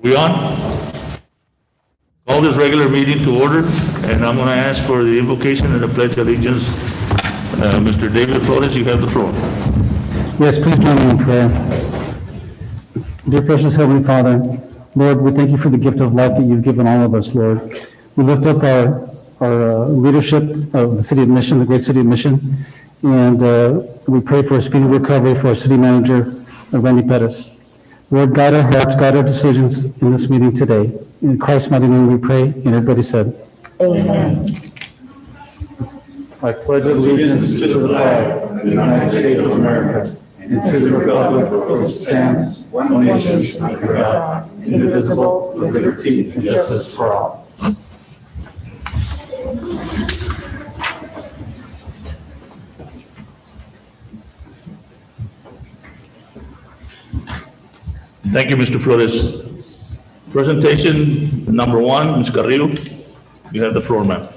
We on? Call this regular meeting to order, and I'm going to ask for the invocation and the pledge of allegiance. Mr. David Flores, you have the floor. Yes, please join me in prayer. Dear precious Heavenly Father, Lord, we thank you for the gift of life that you've given all of us, Lord. We lift up our leadership of the City of Mission, the great City of Mission, and we pray for a speedy recovery for our City Manager, Randy Pettis. Lord, guide our hearts, guide our decisions in this meeting today. In Christ's mighty name we pray, and everybody said, Amen. I pledge allegiance to the flag of the United States of America and to the republic which stands one nation under God, indivisible, with liberty and justice for all. Thank you, Mr. Flores. Presentation number one, Ms. Carrillo, you have the floor, ma'am.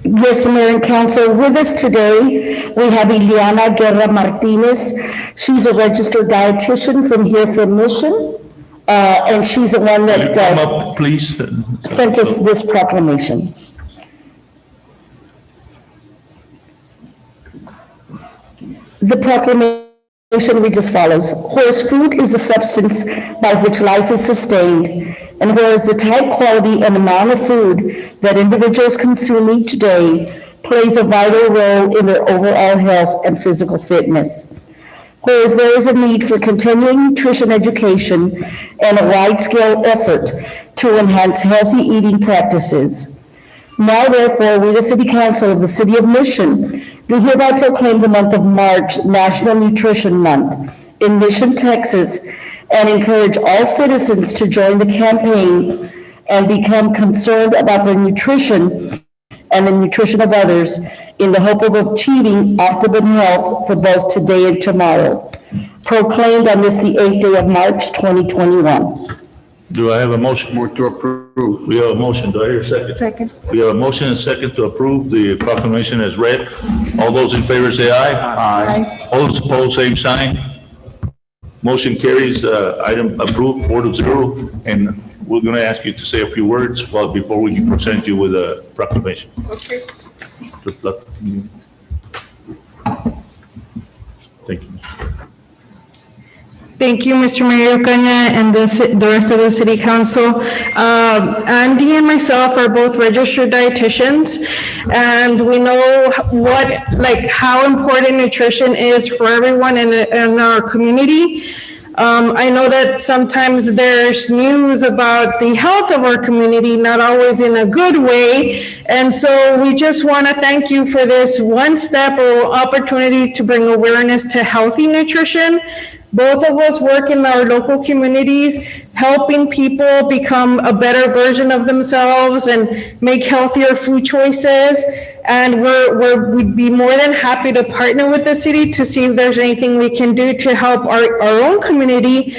Yes, Mayor and Council, with us today, we have Ileana Guerra Martinez. She's a registered dietitian from here from Mission, and she's the one Will you that come up, please? sent us this proclamation. The proclamation reads as follows. Whereas food is the substance by which life is sustained, and whereas the type, quality, and amount of food that individuals consume each day plays a vital role in their overall health and physical fitness. Whereas there is a need for continuing nutrition education and a wide-scale effort to enhance healthy eating practices. Now, therefore, we, the City Council of the City of Mission, do hereby proclaim the month of March National Nutrition Month in Mission, Texas, and encourage all citizens to join the campaign and become concerned about their nutrition and the nutrition of others in the hope of achieving optimum health for both today and tomorrow. Proclaimed on this, the 8th day of March, 2021. Do I have a motion? Move to approve. We have a motion. Do I hear a second? Second. We have a motion and a second to approve the proclamation as read. All those in favor say aye. Aye. All those opposed, same sign. Motion carries, item approved 4-0, and we're going to ask you to say a few words before we present you with a proclamation. Okay. Thank you. Thank you, Mr. Mayor Ocaña and the rest of the city council. Andy and myself are both registered dietitians, and we know how important nutrition is for everyone in our community. I know that sometimes there's news about the health of our community, not always in a good way. And so we just want to thank you for this one step or opportunity to bring awareness to healthy nutrition. Both of us work in our local communities, helping people become a better version of themselves and make healthier food choices. And we'd be more than happy to partner with the city to see if there's anything we can do to help our own community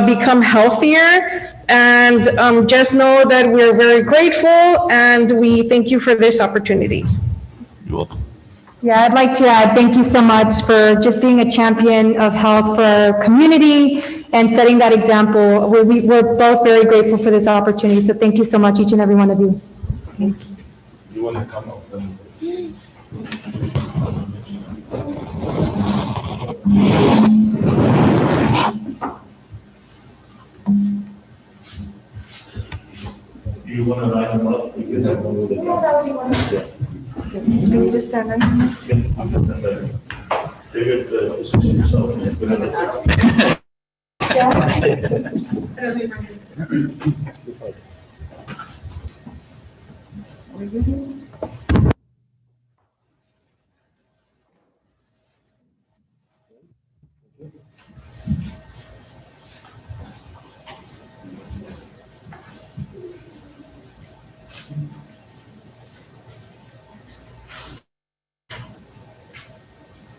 become healthier. And just know that we're very grateful and we thank you for this opportunity. You're welcome. Yeah, I'd like to add thank you so much for just being a champion of health for our community and setting that example. We're both very grateful for this opportunity, so thank you so much, each and every one of you. Thank you. You want to come up? You want to line them up? We can have one with the Can you just stand right here? David, position yourself.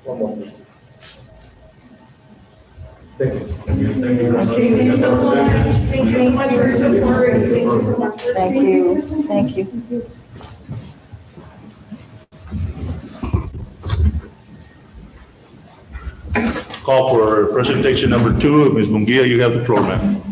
One more. Thank you. Thank you. Thank you very much. Thank you so much for your support. Thank you so much. Thank you. Thank you. Call for presentation number 2. Ms. Munguia, you have the floor, ma'am.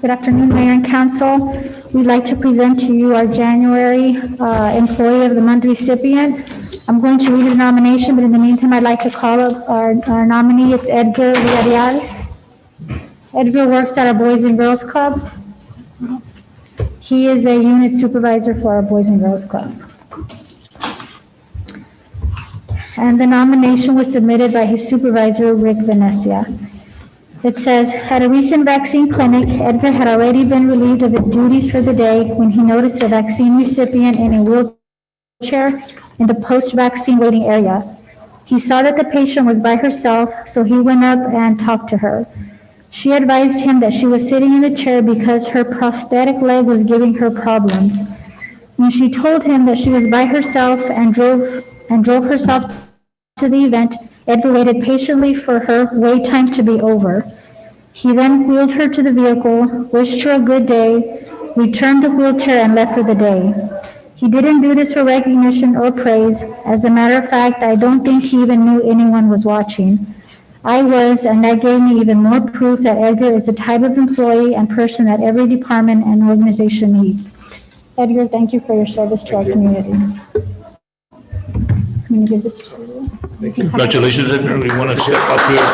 Good afternoon, Mayor and Council. We'd like to present to you our January Employee of the Month recipient. I'm going to read his nomination, but in the meantime, I'd like to call up our nominee. It's Edgar Villarreal. Edgar works at our Boys and Girls Club. He is a unit supervisor for our Boys and Girls Club. And the nomination was submitted by his supervisor, Rick Venecia. It says, at a recent vaccine clinic, Edgar had already been relieved of his duties for the day when he noticed a vaccine recipient in a wheelchair in the post-vaccine waiting area. He saw that the patient was by herself, so he went up and talked to her. She advised him that she was sitting in a chair because her prosthetic leg was giving her problems. When she told him that she was by herself and drove herself to the event, Edgar waited patiently for her wait time to be over. He then wheeled her to the vehicle, wished her a good day, returned the wheelchair, and left for the day. He didn't do this for recognition or praise. As a matter of fact, I don't think he even knew anyone was watching. I was, and that gave me even more proof that Edgar is the type of employee and person that every department and organization needs. Edgar, thank you for your service to our community. I'm going to give this to you. Congratulations, Edgar. We want to step up here.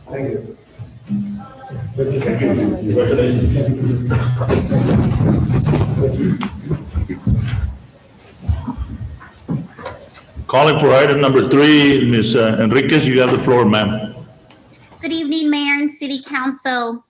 Thank you. Thank you. Congratulations. Calling for item number 3, Ms. Enriquez, you have the floor, ma'am. Good evening, Mayor and City Council.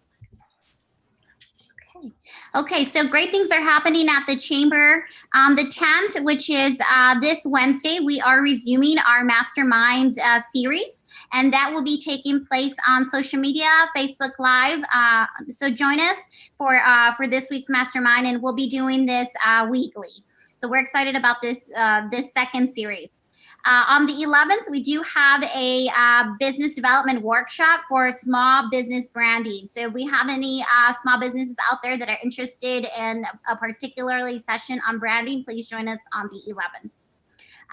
Okay, so great things are happening at the Chamber. The 10th, which is this Wednesday, we are resuming our Masterminds series. and that will be taking place on social media, Facebook Live. So join us for this week's mastermind, and we'll be doing this weekly. So we're excited about this second series. On the 11th, we do have a business development workshop for small business branding. So if we have any small businesses out there that are interested in a particularly session on branding, please join us on the 11th.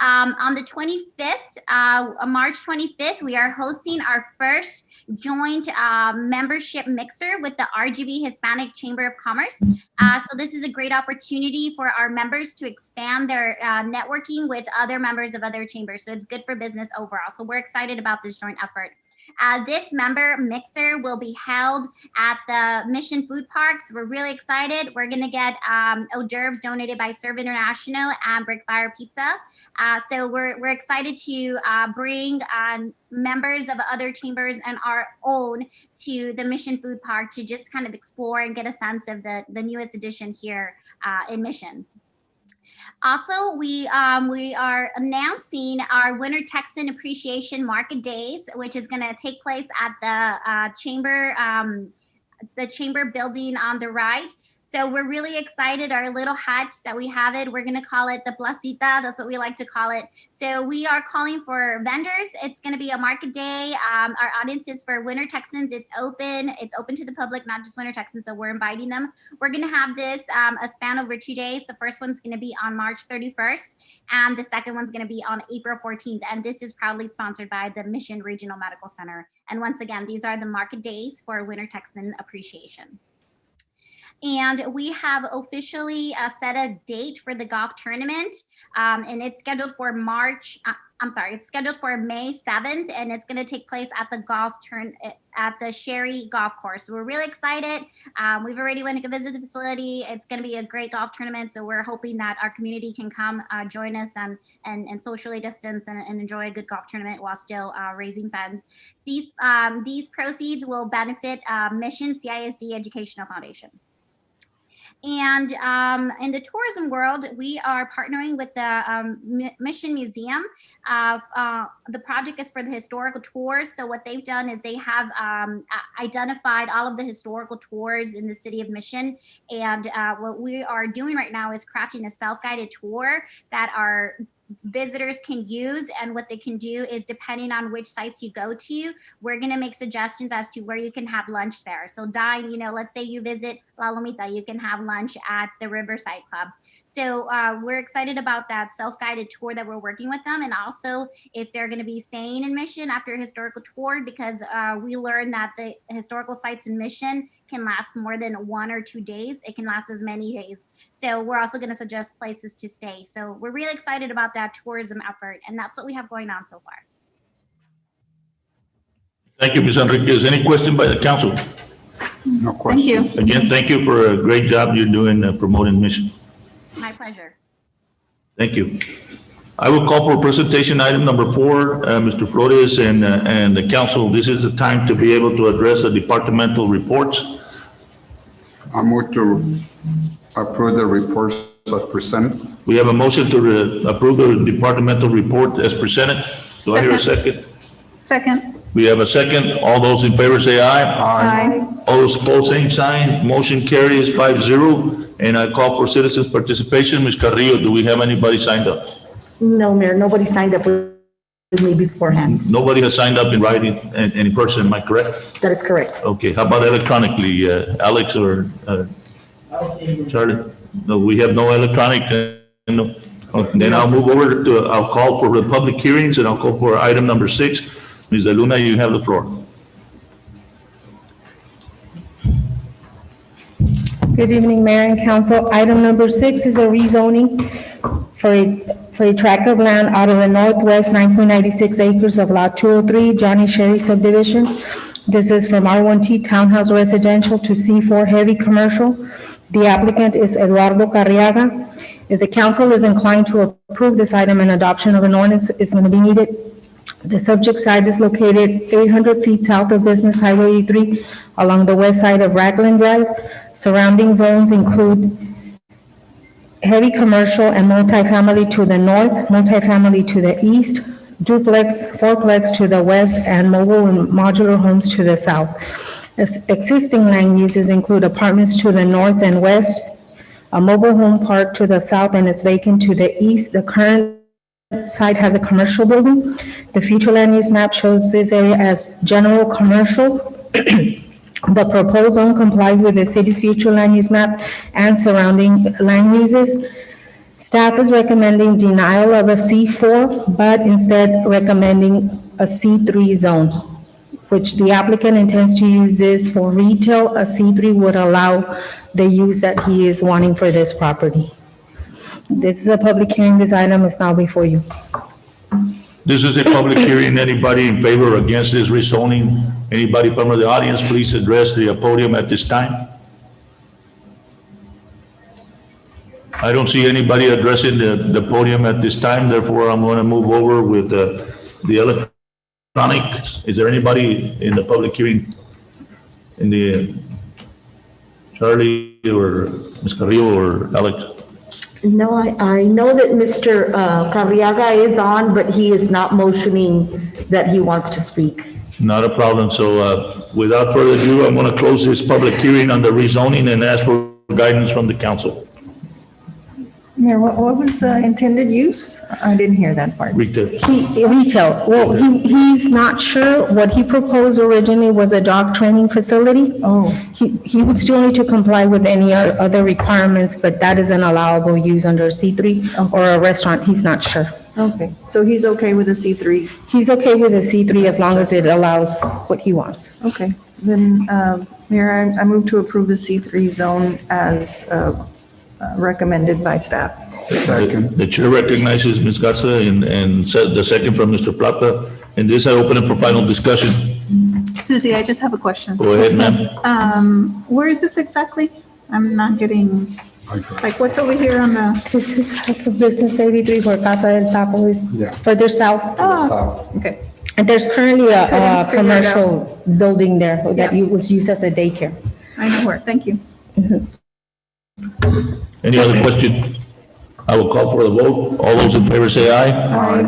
On the 25th, March 25th, we are hosting our first joint membership mixer with the RGV Hispanic Chamber of Commerce. So this is a great opportunity for our members to expand their networking with other members of other chambers. So it's good for business overall. So we're excited about this joint effort. This member mixer will be held at the Mission Food Park. So we're really excited. We're going to get hors d'oeuvres donated by Serve International and Brickfire Pizza. So we're excited to bring members of other chambers and our own to the Mission Food Park to just kind of explore and get a sense of the newest edition here in Mission. Also, we are announcing our Winter Texan Appreciation Market Days, which is going to take place at the chamber building on the right. So we're really excited. Our little hut that we have we're going to call it the Placita. That's what we like to call it. So we are calling for vendors. It's going to be a market day. Our audience is for Winter Texans. It's open. It's open to the public, not just Winter Texans, but we're inviting them. We're going to have this a span over 2 days. The first one's going to be on March 31st, and the second one's going to be on April 14th. And this is proudly sponsored by the Mission Regional Medical Center. And once again, these are the market days for Winter Texan Appreciation. And we have officially set a date for the golf tournament, and it's scheduled for it's scheduled for May 7th, and it's going to take place at the Sherry Golf Course. So we're really excited. We've already went to visit the facility. It's going to be a great golf tournament, so we're hoping that our community can come join us and socially distance and enjoy a good golf tournament while still raising funds. These proceeds will benefit Mission CISD Educational Foundation. And in the tourism world, we are partnering with the Mission Museum. The project is for the historical tours. So what they've done is they have identified all of the historical tours in the city of Mission. And what we are doing right now is crafting a self-guided tour that our visitors can use, and what they can do is, depending on which sites you go to, we're going to make suggestions as to where you can have lunch there. So dine, let's say you visit La Lomita, you can have lunch at the Riverside Club. So we're excited about that self-guided tour that we're working with them, and also if they're going to be staying in Mission after a historical tour, because we learned that the historical sites in Mission can last more than 1 or 2 days. It can last as many days. So we're also going to suggest places to stay. So we're really excited about that tourism effort, and that's what we have going on so far. Thank you, Ms. Enriquez. Any question by the council? No question. Thank you. Again, thank you for a great job you're doing promoting Mission. My pleasure. Thank you. I will call for presentation item number 4, Mr. Flores and the council. This is the time to be able to address the departmental reports. I move to approve the reports as presented. We have a motion to approve the departmental report as presented. Do I hear a second? Second. We have a second. All those in favor say aye. Aye. All those opposed, same sign. Motion carries 5-0. And I call for citizens' participation. Ms. Carrillo, do we have anybody signed up? No, Mayor, nobody signed up with me beforehand. Nobody has signed up in writing and in person, am I correct? That is correct. Okay, how about electronically, Alex or Charlie? No, we have no electronic. No. Okay, then I'll move over to, I'll call for the public hearings, and I'll call for item number 6. Ms. De Luna, you have the floor. Good evening, Mayor and Council. Item number 6 is a rezoning for a tract of land out of the northwest 9.96 acres of Lot 203, Johnny Sherry subdivision. This is from R1T Townhouse Residential to C4 Heavy Commercial. The applicant is Eduardo Carriaga. If the council is inclined to approve this item, an adoption of an ordinance is going to be needed. The subject site is located 800 feet south of Business Highway 83 along the west side of Ragland Drive. Surrounding zones include heavy commercial and multifamily to the north, multifamily to the east, duplex, fourplex to the west, and mobile and modular homes to the south. Existing land uses include apartments to the north and west, a mobile home park to the south and it's vacant to the east. The current site has a commercial building. The future land use map shows this area as general commercial. The proposed zone complies with the city's future land use map and surrounding land uses. Staff is recommending denial of a C4, but instead recommending a C3 zone, which the applicant intends to use this for retail. A C3 would allow the use that he is wanting for this property. This is a public hearing. This item is now before you. This is a public hearing. Anybody in favor or against this rezoning? Anybody from the audience, please address the podium at this time. I don't see anybody addressing the podium at this time, therefore I'm going to move over with the electronics. Is there anybody in the public hearing, in the Charlie or Ms. Carrillo or Alex? No, I know that Mr. Carriaga is on, but he is not motioning that he wants to speak. Not a problem. So without further ado, I'm going to close this public hearing on the rezoning and ask for guidance from the council. Mayor, what was the intended use? I didn't hear that part. Retail. Retail, well, he's not sure. What he proposed originally was a dog training facility. Oh. He would still need to comply with any other requirements, but that is an allowable use under C3 or a restaurant. He's not sure. Okay, so he's okay with the C3? He's okay with a C3 as long as it allows what he wants. Okay, then, Mayor, I move to approve the C3 zone as recommended by staff. Second. The chair recognizes Ms. Garza and the second from Mr. Plata. And this I open it for final discussion. Susie, I just have a question. Go ahead, ma'am. Where is this exactly? I'm not getting, like, what's over here on the, This is like a business 83 where Casa del Taco is Yeah. further south. okay. And there's currently a Couldn't figure it out. commercial building there that Yeah. was used as a daycare. I know where, thank you. Any other question? I will call for the vote. All those in favor say aye.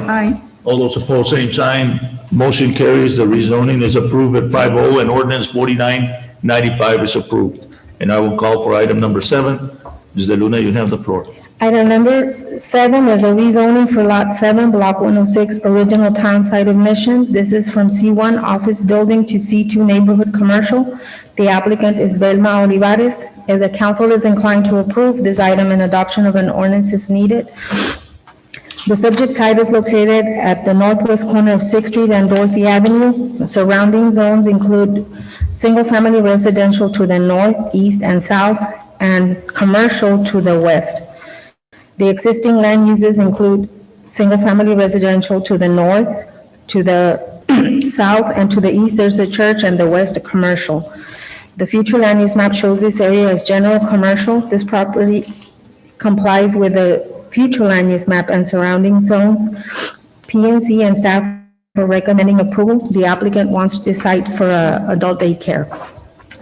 Aye. All those opposed, same sign. Motion carries. The rezoning is approved at 5-0 and ordinance 4995 is approved. And I will call for item number 7. Ms. De Luna, you have the floor. Item number 7 is a rezoning for Lot 7, Block 106, original town site of Mission. This is from C1 office building to C2 neighborhood commercial. The applicant is Velma Olivares. If the council is inclined to approve this item, and adoption of an ordinance is needed. The subject site is located at the northwest corner of 6th Street and Dorothy Avenue. The surrounding zones include single-family residential to the north, east, and south, and commercial to the west. The existing land uses include single-family residential to the north, to the south, and to the east, there's a church, and the west, a commercial. The future land use map shows this area as general commercial. This property complies with the future land use map and surrounding zones. PNC and staff are recommending approval. The applicant wants this site for adult daycare.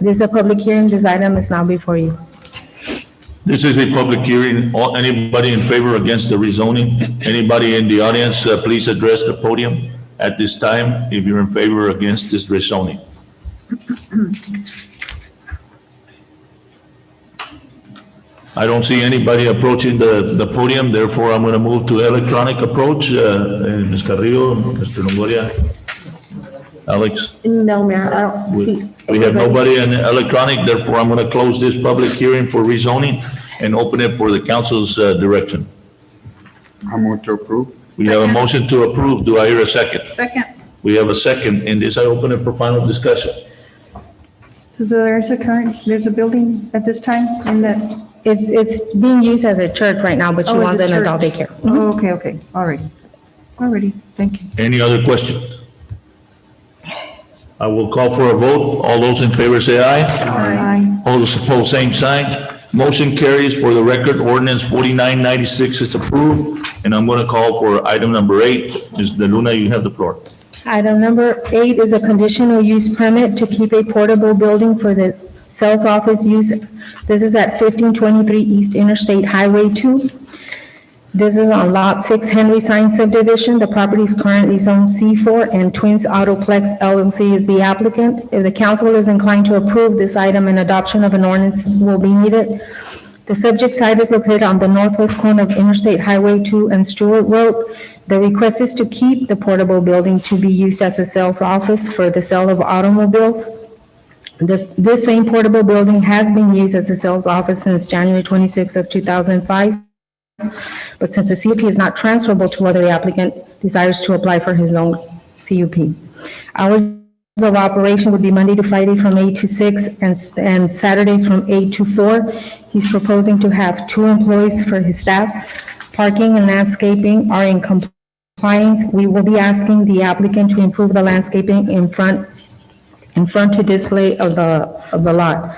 This is a public hearing. This item is now before you. This is a public hearing. Anybody in favor or against the rezoning? Anybody in the audience, please address the podium at this time if you're in favor or against this rezoning. I don't see anybody approaching the podium, therefore I'm going to move to electronic approach. Ms. Carrillo, Mr. Longoria, Alex. No, Mayor, I don't see. We have nobody in electronic, therefore I'm going to close this public hearing for rezoning and open it for the council's direction. I move to approve. We have a motion to approve. Do I hear a second? Second. We have a second. In this, I open it for final discussion. So there's a building at this time in that? It's being used as a church right now, but she Oh, wants it's an a adult church. daycare. Oh, okay, alrighty, thank you. Any other questions? I will call for a vote. All those in favor say aye. Aye. All those opposed, same sign. Motion carries. For the record, ordinance 4996 is approved. And I'm going to call for item number 8. Ms. De Luna, you have the floor. Item number 8 is a conditional use permit to keep a portable building for the sales office use. This is at 1523 East Interstate Highway 2. This is on Lot 6 Henry Sign subdivision. The property is currently zoned C4 and Twins Autoplex LLC is the applicant. If the council is inclined to approve this item, an adoption of an ordinance will be needed. The subject site is located on the northwest corner of Interstate Highway 2 and Stewart Road. The request is to keep the portable building to be used as a sales office for the sale of automobiles. This same portable building has been used as a sales office since January 26 of 2005. But since the CUP is not transferable to whether the applicant desires to apply for his own CUP. Hours of operation would be Monday to Friday from 8 to 6 and Saturdays from 8 to 4. He's proposing to have 2 employees for his staff. Parking and landscaping are in compliance. We will be asking the applicant to improve the landscaping in front to display of the lot.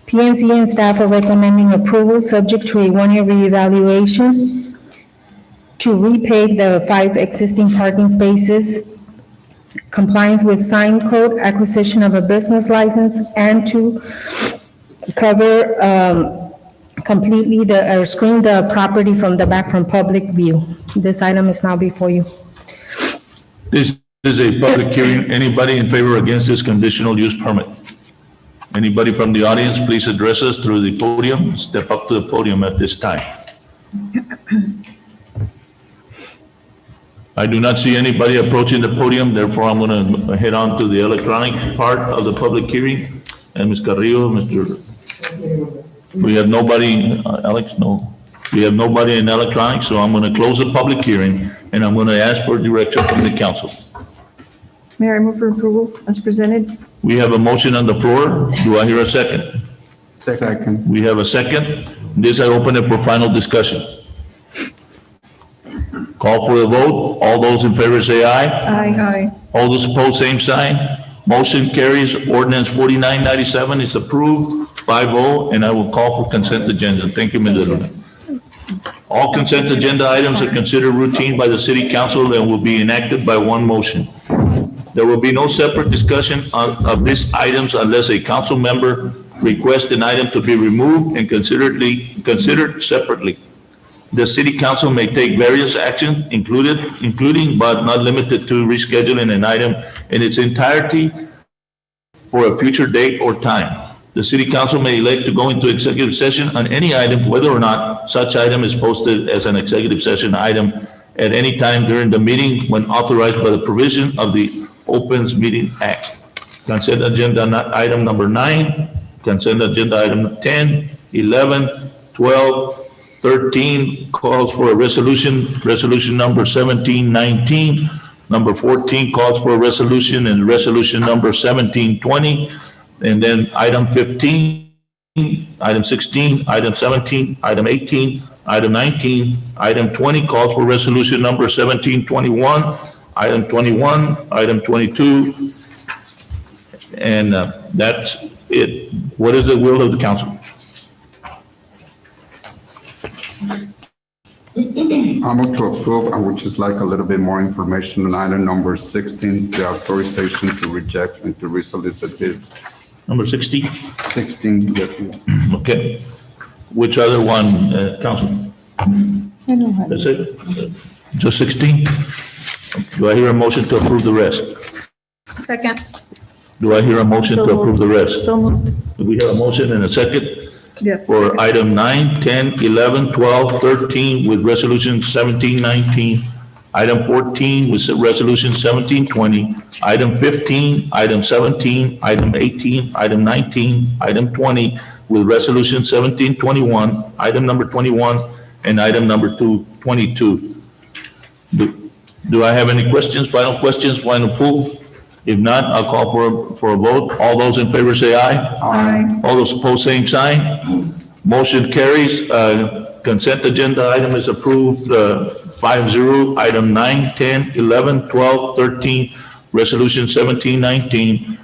PNC and staff are recommending approval subject to a 1-year reevaluation to repave the 5 existing parking spaces, compliance with sign code, acquisition of a business license, and to cover completely or screen the property from the back from public view. This item is now before you. This is a public hearing. Anybody in favor or against this conditional use permit? Anybody from the audience, please address us through the podium. Step up to the podium at this time. I do not see anybody approaching the podium, therefore I'm going to head on to the electronic part of the public hearing. And Ms. Carrillo, we have nobody, Alex, no. We have nobody in electronics, so I'm going to close the public hearing and I'm going to ask for direction from the council. Mayor, I move for approval as presented. We have a motion on the floor. Do I hear a second? Second. We have a second. This I open it for final discussion. Call for the vote. All those in favor say aye. Aye. All those opposed, same sign. Motion carries. Ordinance 4997 is approved 5-0, and I will call for consent agenda. Thank you, Ms. Luna. All consent agenda items are considered routine by the city council and will be enacted by one motion. There will be no separate discussion of these items unless a council member requests an item to be removed and considered separately. The city council may take various actions, including but not limited to rescheduling an item in its entirety for a future date or time. The city council may elect to go into executive session on any item, whether or not such item is posted as an executive session item at any time during the meeting when authorized by the provision of the Opens Meeting Act. Consent agenda item number 9, consent agenda item 10, 11, 12, 13 calls for a resolution number 1719. Number 14 calls for a resolution and resolution number 1720. And then item 15, item 16, item 17, item 18, item 19, item 20 calls for resolution number 1721. Item 21, item 22, and that's it. What is the will of the council? I move to approve. I would just like a little bit more information on item number 16, the authorization to reject and to resolicit bids. Number 16? 16, yes. Okay. Which other one, council? I don't have That's it? Just 16? Do I hear a motion to approve the rest? Second. Do I hear a motion to approve the rest? So moved. Do we have a motion and a second? Yes. For item 9, 10, 11, 12, 13 with resolution 1719, item 14 with resolution 1720, item 15, item 17, item 18, item 19, item 20 with resolution 1721, item number 21, and item number 22. Do I have any questions, final poll? If not, I'll call for a vote. All those in favor say aye. Aye. All those opposed, same sign. Motion carries. Consent agenda item is approved 5-0. Item 9, 10, 11, 12, 13, resolution 1719,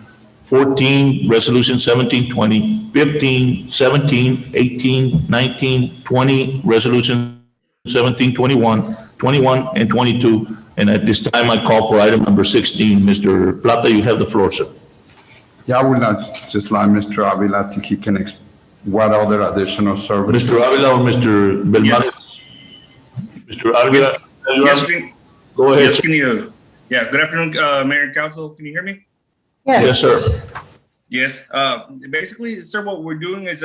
14, resolution 1720, 15, 17, 18, 19, 20, resolution 1721, 21, and 22. And at this time, I call for item number 16. Mr. Plata, you have the floor, sir. Yeah, I would just like Mr. Avila to he can what other additional services. Mr. Avila or Mr. Belmonte? Mr. Alvira? Yes, Go ahead. yes, can you? Yeah, good afternoon, Mayor and Council. Can you hear me? Yes, sir. Yes. Basically, sir, what we're doing is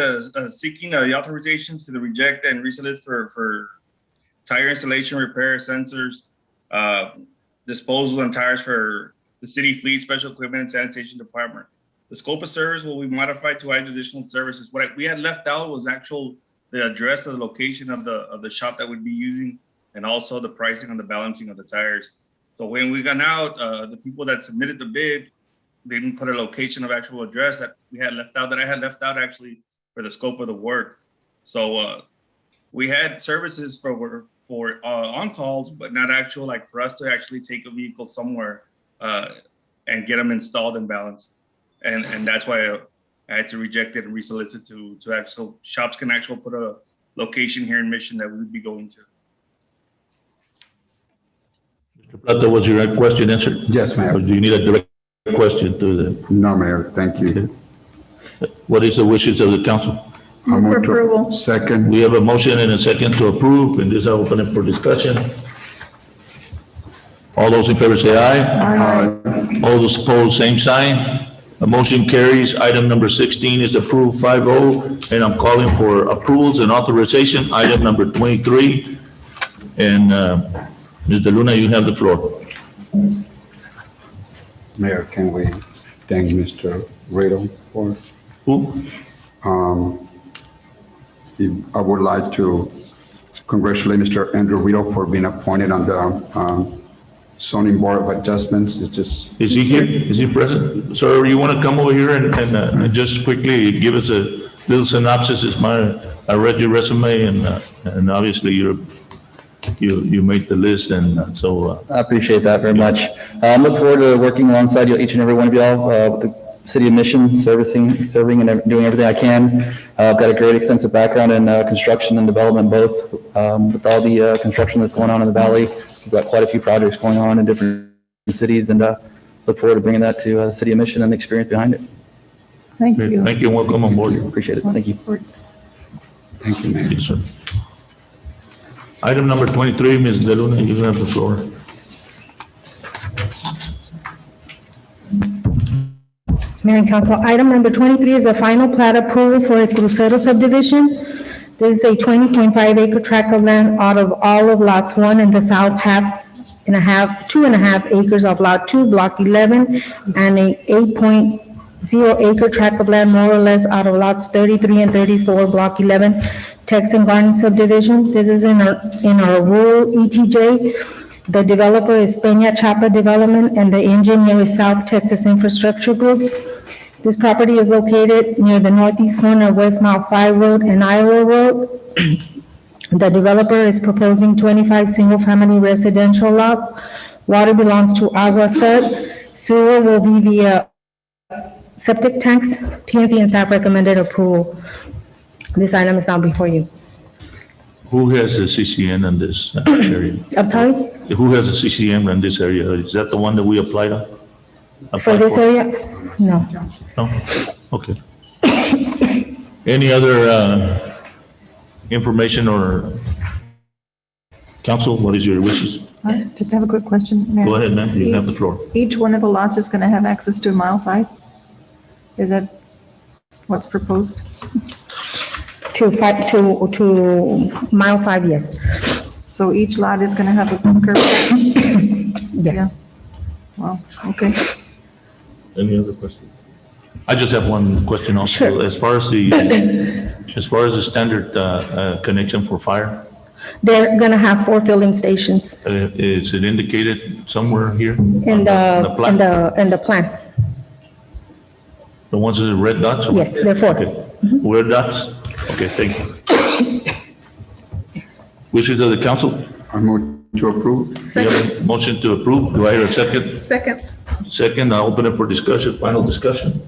seeking the authorization to the reject and resolicit for tire installation, repair, sensors, disposal, and tires for the city fleet, special equipment, and sanitation department. The scope of service will be modified to add additional services. What we had left out was the address of the location of the shop that we'd be using, and also the pricing and the balancing of the tires. So when we got out, the people that submitted the bid, they didn't put a location of actual address that we had left out, that I had left out actually for the scope of the work. So we had services for on calls, but not actual, like for us to actually take a vehicle somewhere and get them installed and balanced. And that's why I had to reject it and resolicit to actual shops can actually put a location here in Mission that we would be going to. Mr. Plata, was your question answered? Yes, Mayor. Or do you need a direct question to the? No, Mayor, thank you. What is the wishes of the council? I Move for move to- approval. Second. We have a motion and a second to approve, and this I open it for discussion. All those in favor say aye. Aye. All those opposed, same sign. The motion carries. Item number 16 is approved 5-0, and I'm calling for approvals and authorization. Item number 23. And Ms. De Luna, you have the floor. Mayor, can we thank Mr. Riddle for? Who? I would like to congratulate Mr. Andrew Riddle for being appointed on the zoning board of adjustments. It just. Is he here? Is he present? Sir, you want to come over here and just quickly give us a little synopsis? I read your resume and obviously you made the list, and so. I appreciate that very much. I look forward to working alongside you, each and every one of y'all, with the City of Mission, serving and doing everything I can. I've got a great extensive background in construction and development, both with all the construction that's going on in the valley. We've got quite a few projects going on in different cities, and look forward to bringing that to the City of Mission and the experience behind it. Thank you. Thank you and welcome on board. Appreciate it. Thank you. Thank you, Mayor. Yes, sir. Item number 23, Ms. De Luna, you have the floor. Mayor and Council, item number 23 is a final plat approval for a Crucero subdivision. This is a 20.5 acre tract of land out of all of lots 1 and the south 2.5 acres of lot 2, block 11, and a 8.0 acre tract of land more or less out of lots 33 and 34, block 11, Texan Garden subdivision. This is in our rural ETJ. The developer is Peña Chapa Development, and the engineer is South Texas Infrastructure Group. This property is located near the northeast corner of West Mile 5 Road and Iowa Road. The developer is proposing 25 single-family residential lot. Water belongs to Agua Sud. Sewer will be via septic tanks. PNC and staff recommended approval. This item is now before you. Who has the CCN in this area? I'm sorry? Who has the CCN in this area? Is that the one that we applied on? For this area? No. No? Okay. Any other information or council, what is your wishes? I just have a quick question, Mayor. Go ahead, ma'am, you have the floor. Each one of the lots is going to have access to mile 5? Is that what's proposed? To mile 5, yes. So each lot is going to have a curb cut? Yes. Yeah. Wow, okay. Any other questions? I just have one question also. Sure. As far as the standard connection for fire, They're gonna have 4 filling stations is it indicated somewhere here? in the plan. The ones with the red dots? Yes, they're 4. Okay. Red dots? Okay, thank you. Wishes of the council? I move to approve. We have a motion to approve. Do I hear a second? Second. Second, I open it for discussion, final discussion.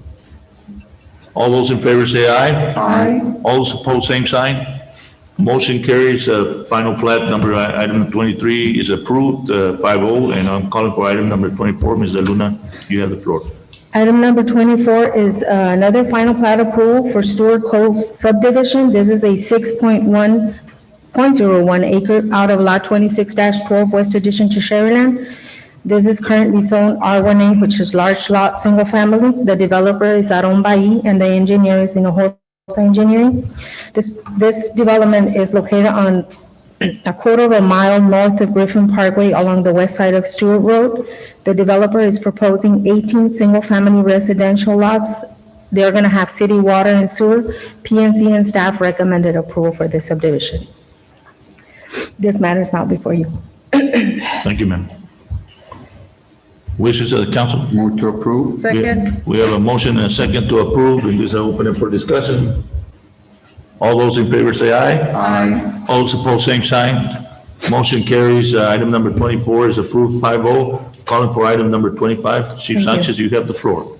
All those in favor say aye. Aye. All those opposed, same sign. Motion carries. Final plat number, item 23 is approved, 5-0, and I'm calling for item number 24. Ms. De Luna, you have the floor. Item number 24 is another final plat approval for Stewart Cove subdivision. This is a 6.1 .01 acre out of lot 26-12 West Addition to Sharyland. This is currently zoned R1A, which is large lot, single family. The developer is Aaron Bai, and the engineer is Hinojosa Engineering. This development is located on a quarter of a mile north of Griffin Parkway along the west side of Stewart Road. The developer is proposing 18 single-family residential lots. They're going to have city water and sewer. PNC and staff recommended approval for this subdivision. This matter is now before you. Thank you, ma'am. Wishes of the council? Move to approve. Second. We have a motion and a second to approve, and this is open for discussion. All those in favor say aye. Aye. All those opposed, same sign. Motion carries. Item number 24 is approved 5-0. Calling for item number 25. Chief Sanchez, you have the floor.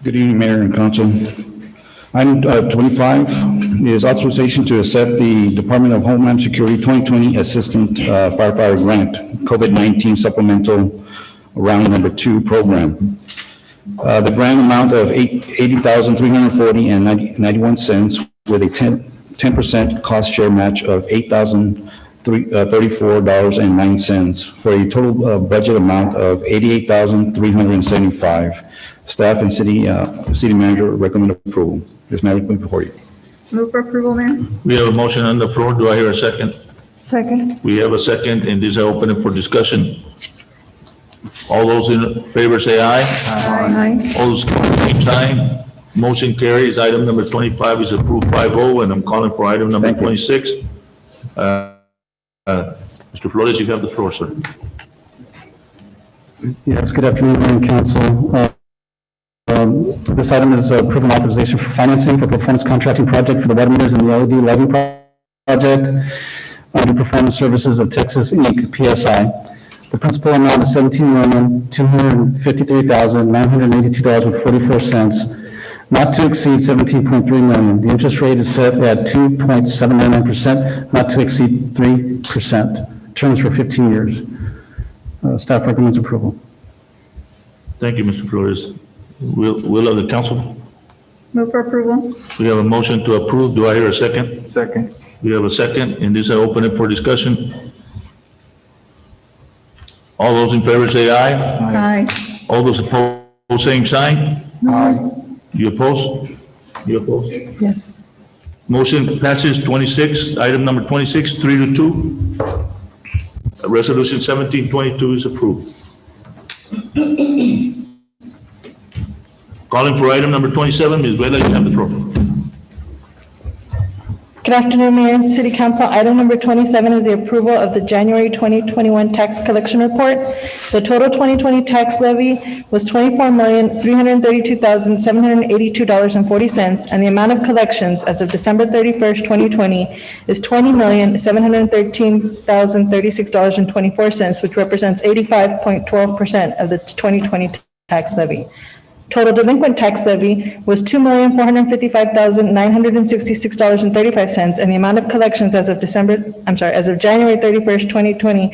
Good evening, Mayor and Council. Item 25 is authorization to accept the Department of Homeland Security 2020 Assistant Firefighter Grant, COVID-19 Supplemental Round Number 2 Program. The grant amount of $80,340.91 with a 10% cost share match of $8,034.09 for a total budget amount of $88,375. Staff and city manager recommend approval. This matter is before you. Move for approval, Mayor. We have a motion on the floor. Do I hear a second? Second. We have a second, and this is open for discussion. All those in favor say aye. Aye. All those opposed, same sign. Motion carries. Item number 25 is approved 5-0, and I'm calling for item number 26. Mr. Flores, you have the floor, sir. Yes, good afternoon, Mayor and Council. This item is approving authorization for financing for performance contracting project for the water meters and the LED lighting project under Performance Services of Texas, Inc., PSI. The principal amount is $17,253,982.44, not to exceed $17.3 million. The interest rate is set at 2.799%, not to exceed 3%. Terms for 15 years. Staff recommends approval. Thank you, Mr. Flores. Will of the council? Move for approval. We have a motion to approve. Do I hear a second? Second. We have a second, and this is open for discussion. All those in favor say aye. Aye. All those opposed, same sign. Aye. You oppose? You oppose? Yes. Motion passes 26, item number 26, 3-2. Resolution 1722 is approved. Calling for item number 27, Ms. Vela, you have the floor. Good afternoon, Mayor and City Council. Item number 27 is the approval of the January 2021 tax collection report. The total 2020 tax levy was $24,332,782.40, and the amount of collections as of December 31st, 2020 is $20,713,036.24, which represents 85.12% of the 2020 tax levy. Total delinquent tax levy was $2,455,966.35, and the amount of collections as of January 31st, 2021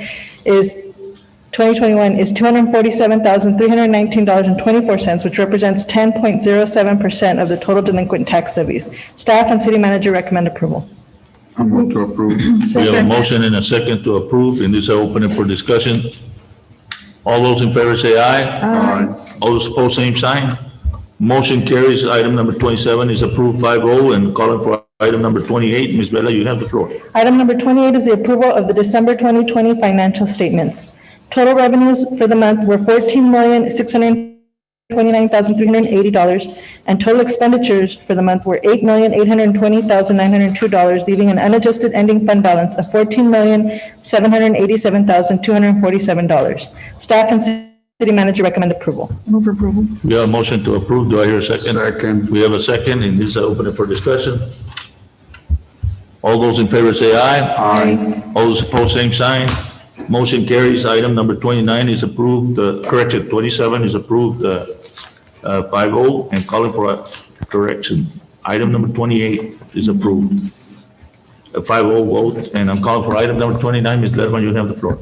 is $247,319.24, which represents 10.07% of the total delinquent tax levies. Staff and city manager recommend approval. I move to approve. We have a motion and a second to approve, and this is open for discussion. All those in favor say aye. Aye. All those opposed, same sign. Motion carries. Item number 27 is approved 5-0, and calling for item number 28. Ms. Vela, you have the floor. Item number 28 is the approval of the December 2020 financial statements. Total revenues for the month were $14,629,380, and total expenditures for the month were $8,820,902, leaving an unadjusted ending fund balance of $14,787,247. Staff and city manager recommend approval. Move for approval. We have a motion to approve. Do I hear a second? Second. We have a second, and this is open for discussion. All those in favor say aye. Aye. All those opposed, same sign. Motion carries. Item number 29 is approved, 27 is approved 5-0, and calling for a correction. Item number 28 is approved. A 5-0 vote, and I'm calling for item number 29. Ms. Ledman, you have the floor.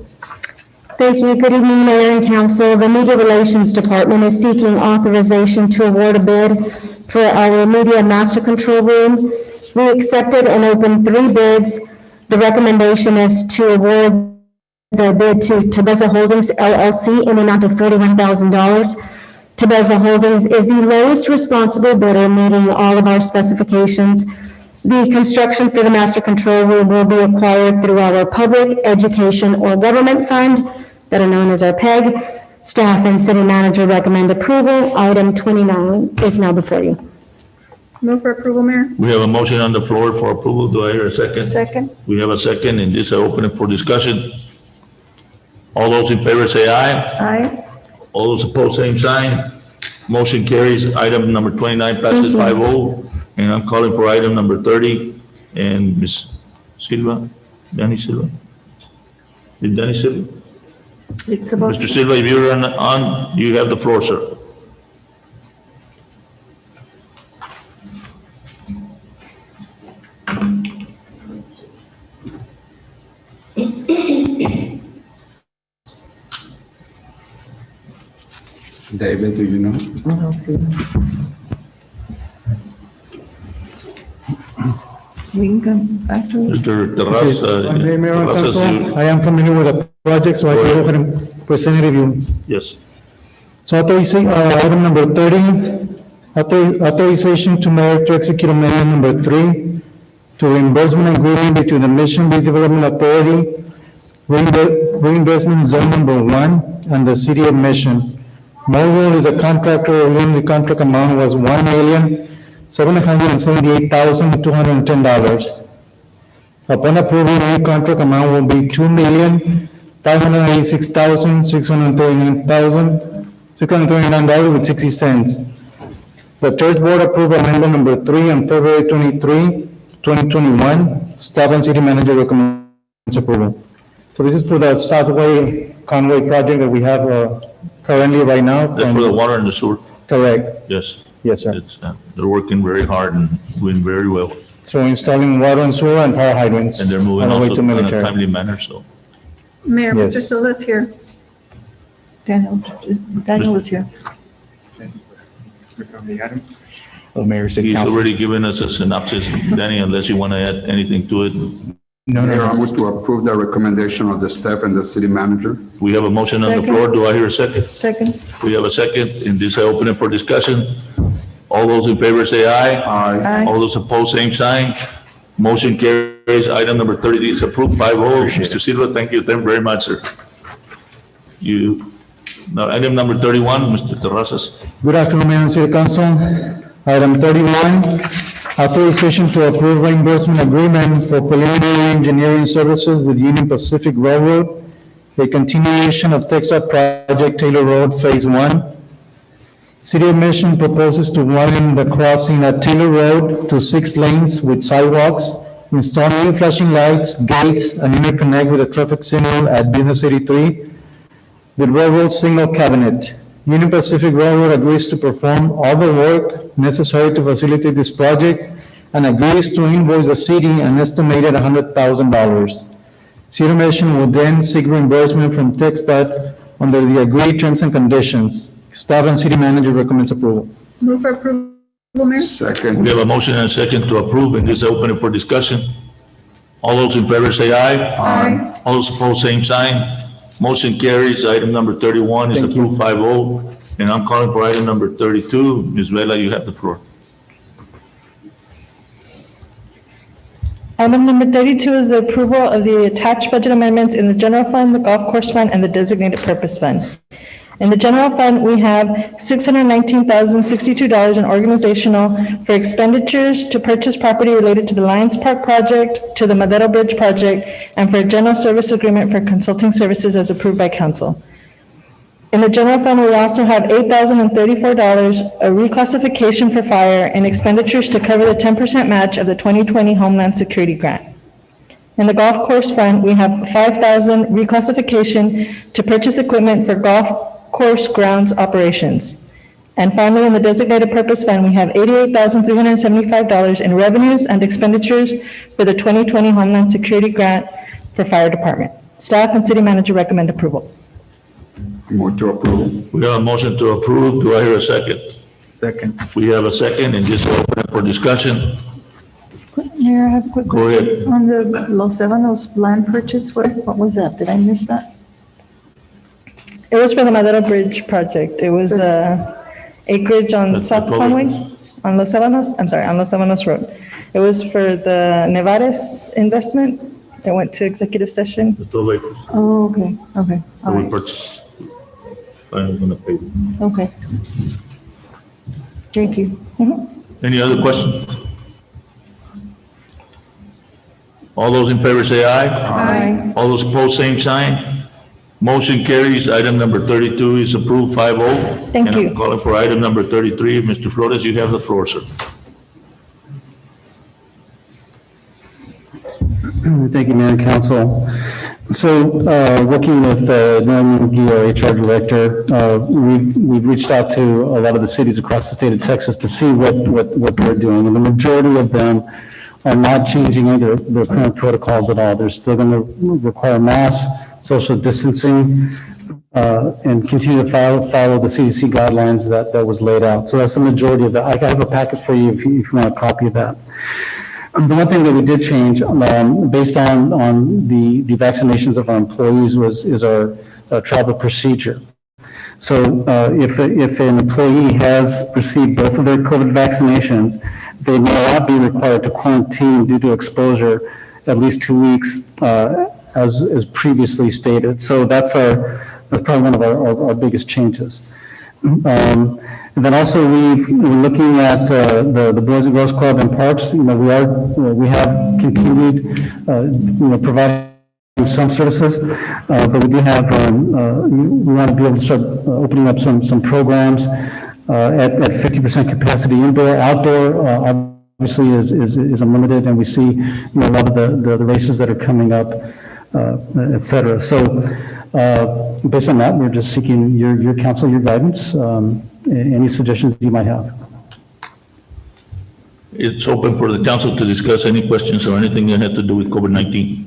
Thank you. Good evening, Mayor and Council. The Media Relations Department is seeking authorization to award a bid for our media master control room. We accepted and opened 3 bids. The recommendation is to award the bid to Tebeza Holdings LLC in the amount of $41,000. Tebeza Holdings is the lowest responsible bidder, meeting all of our specifications. The construction for the master control room will be acquired through our public, education, or government fund that are known as our PEG. Staff and city manager recommend approval. Item 29 is now before you. Move for approval, Mayor. We have a motion on the floor for approval. Do I hear a second? Second. We have a second, and this I open it for discussion. All those in favor say aye. Aye. All those opposed, same sign. Motion carries. Item number 29 passes 5-0. And I'm calling for item number 30. And Ms. Silva, Danny Silva? Is Danny Silva? Mr. Silva, if you're on, you have the floor, sir. David, do you know? I don't see them. We can come back to it. Mr. Terraz. Mayor and Terrazas, Council, I am familiar with the project, so I can go ahead and present it if you. Yes. So item number 30, authorization to mayor to execute amendment number 3 to reimbursement agreement between the Mission Redevelopment Authority, reinvestment zone number 1, and the city of Mission. Morwell is a contractor, the contract amount was $1,778,210. Upon approval, the new contract amount will be $2,586,639.60. The church board approved amendment number 3 on February 23, 2021. Staff and city manager recommends approval. So this is for the Southway Conway project that we have currently right now. That's for the water and the sewer? Correct. Yes. Yes, sir. It's, they're working very hard and doing very well. So installing water and sewer and fire hydrants. And they're moving all the way also to in a military. timely manner, so. Mayor, Yes. Mr. Silva's here. Daniel was here. Oh, Mayor, City He's Council. already given us a synopsis, Danny, unless you want to add anything to it. Mayor, I move to approve the recommendation of the staff and the city manager. We have a motion on the Second. floor. Do I hear a second? Second. We have a second, and this I open it for discussion. All those in favor say aye. Aye. All those opposed, same sign. Motion carries. Item number 30 is approved 5-0. Mr. Silva, thank you very much, sir. Now, item number 31, Mr. Terrazas. Good afternoon, Mayor and City Council. Item 31, authorization to approve reimbursement agreement for preliminary engineering services with Union Pacific Railroad, a continuation of Texas Project Taylor Road Phase 1. City of Mission proposes to widen the crossing at Taylor Road to 6 lanes with sidewalks, install new flashing lights, gates, and interconnect with a traffic signal at Business 83 with railroad signal cabinet. Union Pacific Railroad agrees to perform all the work necessary to facilitate this project and agrees to invoice the city an estimated $100,000. City of Mission will then seek reimbursement from TxDOT under the agreed terms and conditions. Staff and city manager recommends approval. Move for approval, Mayor. Second. We have a motion and a second to approve, and this is open it for discussion. All those in favor say aye. Aye. All those opposed, same sign. Motion carries. Item number 31 is Thank you. approved 5-0. And I'm calling for item number 32. Ms. Vela, you have the floor. Item number 32 is the approval of the attached budget amendments in the general fund, the golf course fund, and the designated purpose fund. In the general fund, we have $619,062 in organizational for expenditures to purchase property related to the Lions Park project, to the Madero Bridge project, and for a general service agreement for consulting services as approved by council. In the general fund, we also have $8,034, a reclassification for fire and expenditures to cover the 10% match of the 2020 Homeland Security Grant. In the golf course fund, we have $5,000 reclassification to purchase equipment for golf course grounds operations. And finally, in the designated purpose fund, we have $88,375 in revenues and expenditures for the 2020 Homeland Security Grant for Fire Department. Staff and city manager recommend approval. Move to approve. We have a motion to approve. Do I hear a second? Second. We have a second, and just open it for discussion. Mayor, I have a quick Go question. ahead. On the Los Ebanos land purchase, what was that? Did I miss that? It was for the Madero Bridge project. It was acreage on That's South the Conway, on Los Ebanos, on Los Ebanos Road. It was for the Nevares investment that went to executive session. The 12 acres Oh, okay, okay, all that we right, purchased. I'm gonna pay. okay. Thank you. Any other questions? All those in favor say aye. Aye. All those opposed, same sign. Motion carries. Item number 32 is approved 5-0. Thank And you. I'm calling for item number 33. Mr. Flores, you have the floor, sir. Thank you, Mayor and Council. So, working with Norman McGee, our HR Director, we've reached out to a lot of the cities across the state of Texas to see what they're doing. And the majority of them are not changing their current protocols at all. They're still going to require masks, social distancing, and continue to follow the CDC guidelines that was laid out. So that's the majority of that. I have a packet for you if you want a copy of that. The one thing that we did change, based on the vaccinations of our employees, is our travel procedure. So if an employee has received both of their COVID vaccinations, they may not be required to quarantine due to exposure at least 2 weeks, as previously stated. So that's probably one of our biggest changes. And then also we're looking at the Boys and Girls Club and parks. We have continued providing some services, but we do have we want to be able to start opening up some programs at 50% capacity indoor. Outdoor obviously is unlimited, and we see a lot of the races that are coming up, et cetera. So based on that, we're just seeking your counsel, your guidance, any suggestions you might have. It's open for the council to discuss any questions or anything that has to do with COVID-19.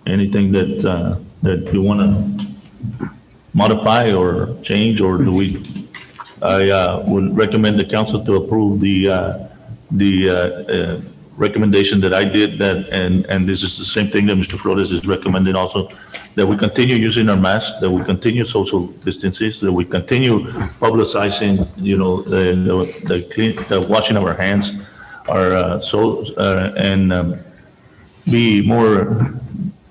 Anything that you want to modify or change, or do we? I would recommend the council to approve the recommendation that I did, and this is the same thing that Mr. Flores is recommending also, that we continue using our masks, that we continue social distances, that we continue publicizing, the washing of our hands, and be more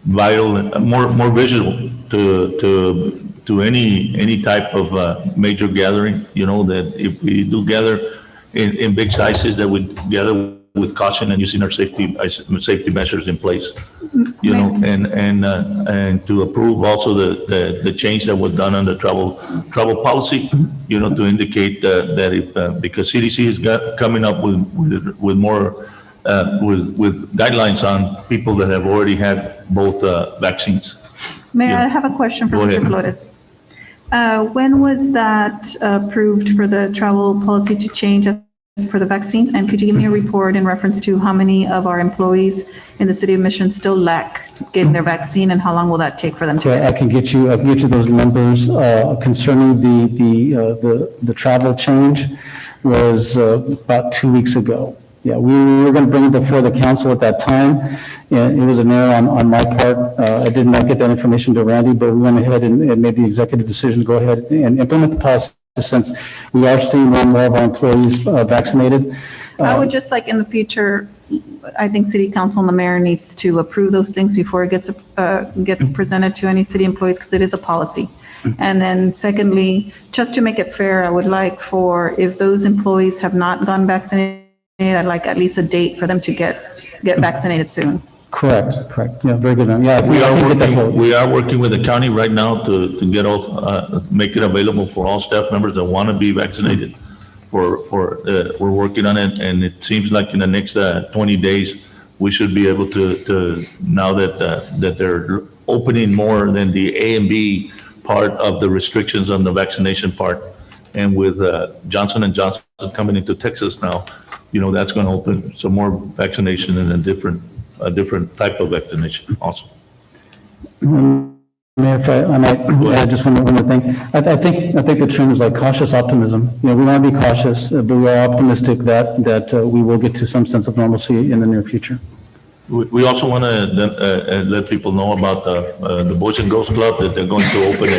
vital and more visual to any type of major gathering. That if we do gather in big sizes, that we gather with caution and using our safety measures in place. And to approve also the change that was done on the travel policy. To indicate that if because CDC is coming up with more. With guidelines on people that have already had both vaccines. Mayor, I have a question for Go Mr. ahead. Flores. When was that approved for the travel policy to change for the vaccines? And could you give me a report in reference to how many of our employees in the city of Mission still lack getting their vaccine, and how long will that take for them to Okay, get it? I can get you those numbers concerning the travel change was about 2 weeks ago. Yeah, we were going to bring it before the council at that time. And it was an error on my part. I did not get that information to Randy, but we went ahead and made the executive decision to go ahead and implement the policy, since we are seeing more and more of our employees vaccinated. I would just like in the future, I think city council and the mayor needs to approve those things before it gets presented to any city employees, because it is a policy. And then secondly, just to make it fair, I would like for, if those employees have not gotten vaccinated, I'd like at least a date for them to get vaccinated soon. Correct. Yeah, very good. Yeah, We are working with the county right now to get make it available for all staff members that want to be vaccinated. We're working on it, and it seems like in the next 20 days, we should be able to now that they're opening more than the A and B part of the restrictions on the vaccination part. And with Johnson & Johnson coming into Texas now, that's going to open some more vaccination and a different type of vaccination also. Mayor, if I might add just one more thing. I think the term is like cautious optimism. You know, we want to be cautious, but we are optimistic that we will get to some sense of normalcy in the near future. We also want to let people know about the Boys and Girls Club, that they're going to open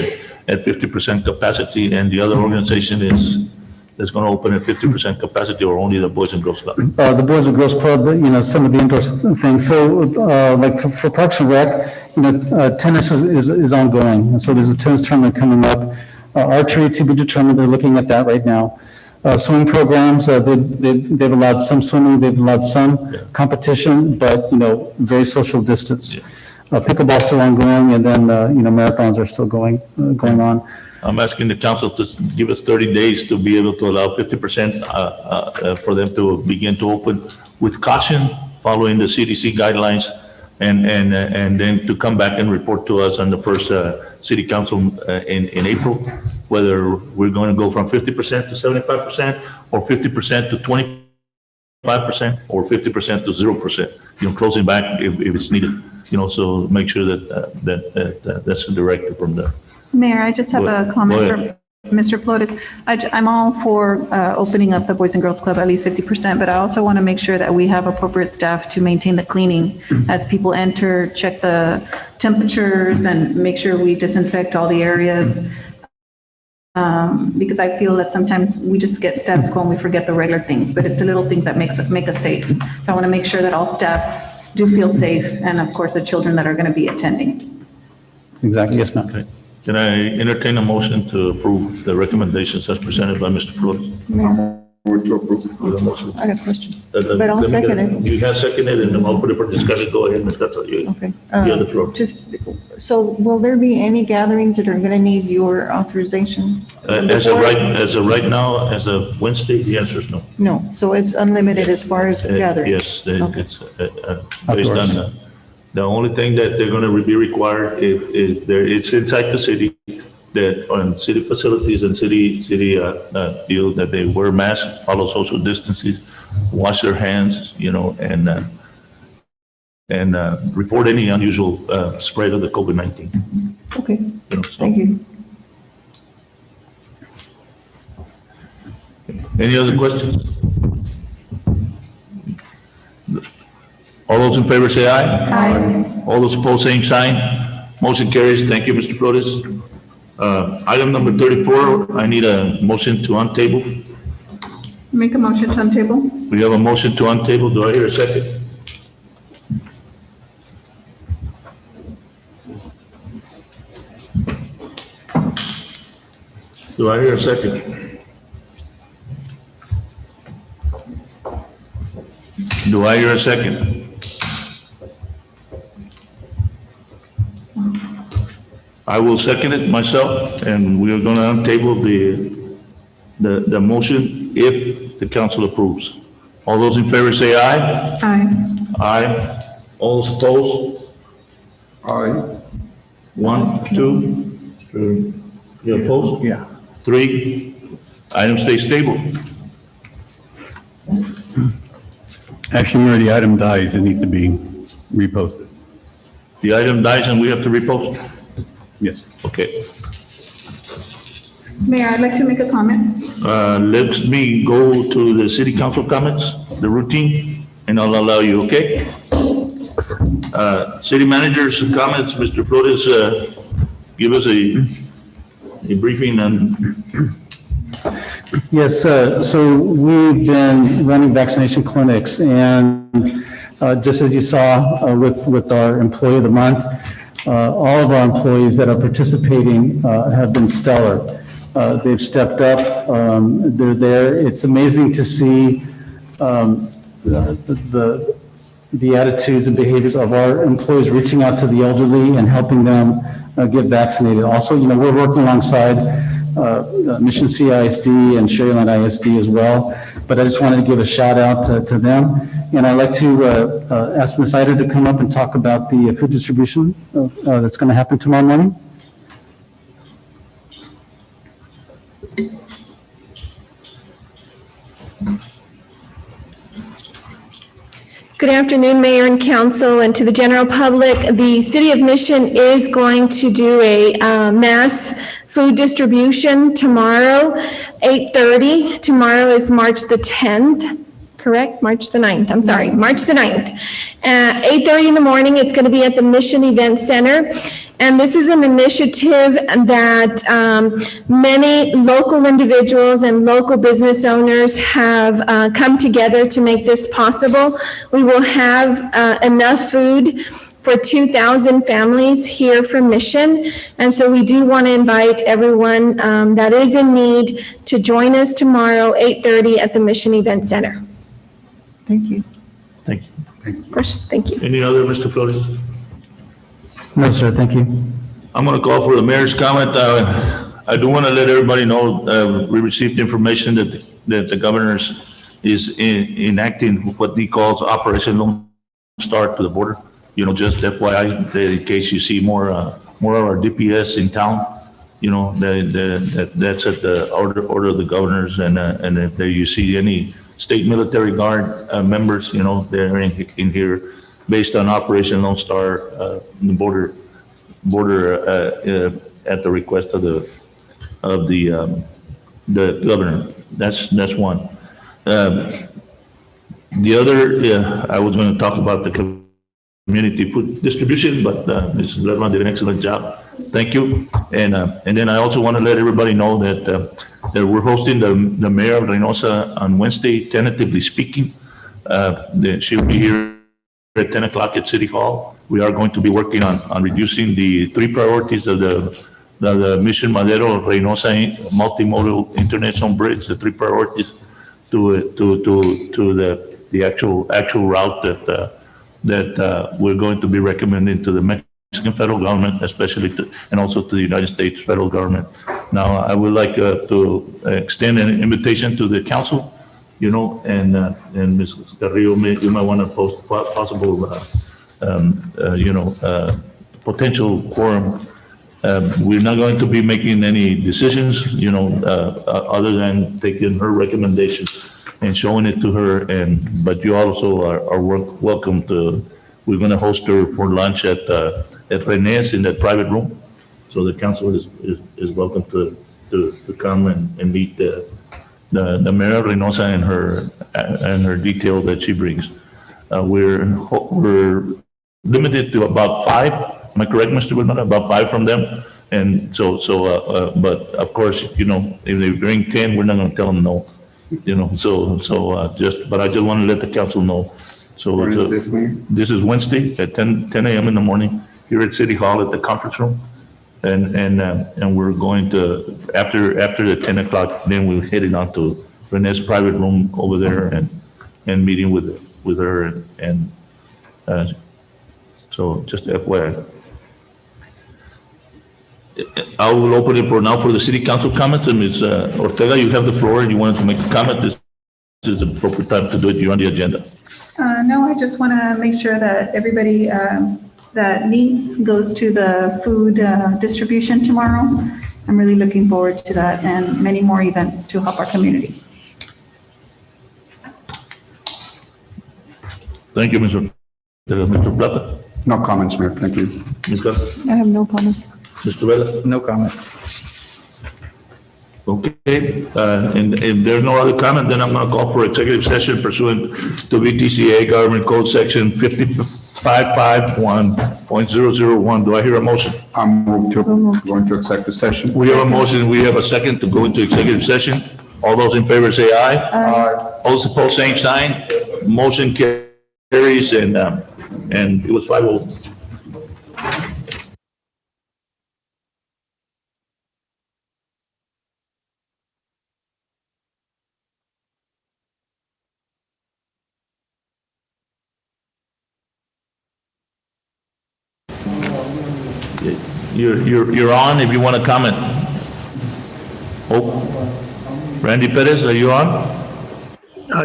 at 50% capacity, and the other organization is going to open at 50% capacity, or only the Boys and Girls Club? The Boys and Girls Club, you know, some of the indoor things. So like for Parks and Rec, you know, tennis is ongoing. And so there's a tennis tournament coming up. Archery to be determined, they're looking at that right now. Swimming programs, they've allowed some swimming, they've allowed some competition, but, you know, very social distance. Pickleball's still ongoing, and then, you know, marathons are still going on. I'm asking the council to give us 30 days to be able to allow 50% for them to begin to open with caution, following the CDC guidelines, and then to come back and report to us on the first city council in April, whether we're going to go from 50% to 75%, or 50% to 25%, or 50% to 0%, you know, closing back if it's needed, you know, so make sure that that's the directive from the. Mayor, I just have a comment from Mr. Flores. I'm all for opening up the Boys and Girls Club at least 50%, but I also want to make sure that we have appropriate staff to maintain the cleaning as people enter, check the temperatures, and make sure we disinfect all the areas. Because I feel that sometimes we just get status quo and we forget the regular things, but it's the little things that make us safe. So I want to make sure that all staff do feel safe, and of course the children that are going to be attending. Exactly, yes, ma'am. Okay. Can I entertain a motion to approve the recommendations as presented by Mr. Flores? Move to approve. I got a question, but I'll second it. You have seconded, and then I'll put it for discussion. Go ahead, Ms. Gatsa. Okay. You have the floor. So will there be any gatherings that are going to need your authorization? As of right now, as of Wednesday, the answer is no. No, so it's unlimited as far as gatherings? Yes, it's based on the only thing that they're going to be required if it's inside the city, that on city facilities and city deal, that they wear masks, follow social distancing, wash their hands, you know, and report any unusual spread of the COVID-19. Okay, you know, so. Thank you. Any other questions? All those in favor say aye. Aye. All those opposed, same sign. Motion carries. Thank you, Mr. Flores. Item number 34, I need a motion to untable. Make a motion to untable. We have a motion to untable. Do I hear a second? Do I hear a second? Do I hear a second? I will second it myself, and we are going to untable the motion if the council approves. All those in favor say aye. Aye. Aye. All those opposed? Aye. 1, 2, 3. You opposed? Yeah. 3. Item stays stable. Actually, where the item dies, it needs to be reposted. The item dies and we have to repost? Yes. Okay. Mayor, I'd like to make a comment. Let me go to the city council comments, the routine, and I'll allow you, okay? City manager's comments, Mr. Flores, give us a briefing on. Yes, so we've been running vaccination clinics, and just as you saw with our employee of the month, all of our employees that are participating have been stellar. They've stepped up, they're there. It's amazing to see the attitudes and behaviors of our employees reaching out to the elderly and helping them get vaccinated. Also, you know, we're working alongside Mission CISD and Sherryland ISD as well, but I just wanted to give a shout out to them. And I'd like to ask Ms. Ida to come up and talk about the food distribution that's going to happen tomorrow morning. Good afternoon, Mayor and Council, and to the general public. The City of Mission is going to do a mass food distribution tomorrow, 8:30. Tomorrow is March the 10th, correct? March the 9th, I'm sorry, March the 9th. 8:30 in the morning, it's going to be at the Mission Event Center. And this is an initiative that many local individuals and local business owners have come together to make this possible. We will have enough food for 2,000 families here from Mission. And so we do want to invite everyone that is in need to join us tomorrow, 8:30 at the Mission Event Center. Thank you. Thank you. Of course, thank you. Any other, Mr. Flores? No, sir, thank you. I'm going to call for the mayor's comment. I do want to let everybody know, we received information that the governor is enacting what he calls Operation Lone Star to the border. You know, just FYI, in case you see more of our DPS in town, you know, that's at the order of the governors. And if there you see any state military guard members, you know, they're in here based on Operation Lone Star, the border at the request of the governor. That's one. The other, I was going to talk about the community food distribution, but Mrs. Lerman did an excellent job. Thank you. And then I also want to let everybody know that we're hosting the mayor of Reynosa on Wednesday, tentatively speaking. She'll be here at 10 o'clock at City Hall. We are going to be working on reducing the 3 priorities of the Mission Madero Reynosa multimodal internet zone bridge, the 3 priorities to the actual route that we're going to be recommending to the Mexican federal government, especially and also to the United States federal government. Now, I would like to extend an invitation to the council, you know, and Ms. Carrillo, you might want to post possible, potential quorum. We're not going to be making any decisions, you know, other than taking her recommendation and showing it to her. But you also are welcome to. We're going to host her for lunch at René's in that private room. So the council is welcome to come and meet the mayor of Reynosa and her detail that she brings. We're limited to about 5. Am I correct, Mr. Whitman? About 5 from them. And but of course, you know, if they bring 10, we're not going to tell them no. You know, but I just want to let the council know. When is this, Mayor? This is Wednesday at 10 a.m. in the morning here at City Hall at the conference room. And we're going to, after the 10 o'clock, then we'll head it on to René's private room over there and meeting with her. And so just FYI. I will open it for the city council comments. And Ms. Ortega, you have the floor. You wanted to make a comment. This is the appropriate time to do it. You're on the agenda. No, I just want to make sure that everybody that needs goes to the food distribution tomorrow. I'm really looking forward to that and many more events to help our community. Thank you, Mr. Plata. No comments, Mayor. Thank you. Ms. Garza? I have no comments. Mr. Vela? No comment. Okay, and if there's no other comment, then I'm going to call for executive session pursuant to VTCA Government Code Section 551.001. Do I hear a motion? I'm moved to go into executive session. We have a motion. We have a second to go into executive session. All those in favor say aye. Aye. All opposed, same sign. Motion carries, and it was 5-0. You're on if you want to comment. Oh, Randy Perez, are you on?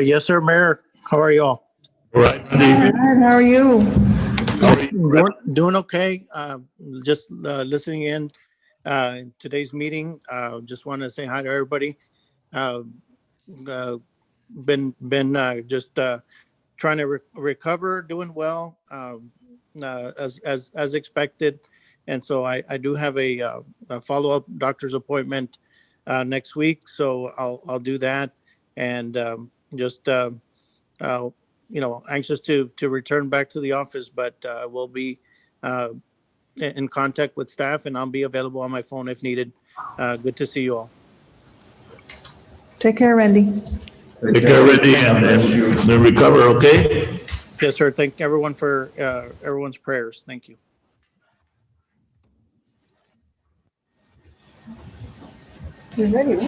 Yes, sir, Mayor. How are you all? All right, Randy. Good, how are you? Doing okay. Just listening in today's meeting. Just want to say hi to everybody. Been just trying to recover, doing well, as expected. And so I do have a follow-up doctor's appointment next week, so I'll do that. And just anxious to return back to the office, but we'll be in contact with staff, and I'll be available on my phone if needed. Good to see you all. Take care, Randy. Take care, Randy, and then recover, okay? Yes, sir. Thank everyone for everyone's prayers. Thank you. You ready?